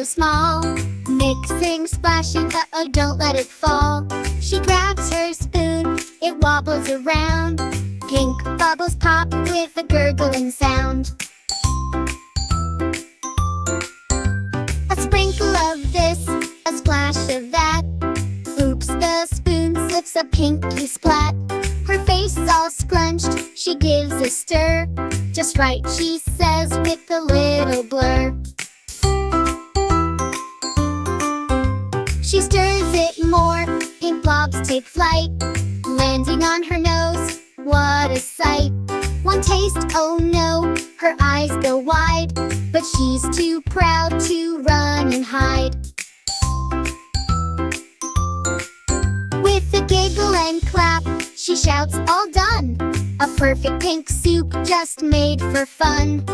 small. Mixing, splashing, uh-oh, don't let it fall. She grabs her spoon, it wobbles around. Pink bubbles pop with a gurgling sound. A sprinkle of this, a splash of that. Oops, the spoon slips a pinky splat. Her face all scrunched, she gives a stir. Just right, she says with a little blur. She stirs it more, pink blobs take flight, landing on her nose, what a sight. One taste, oh no, her eyes go wide, but she's too proud to run and hide. With a giggle and clap, she shouts, all done! A perfect pink soup just made for fun.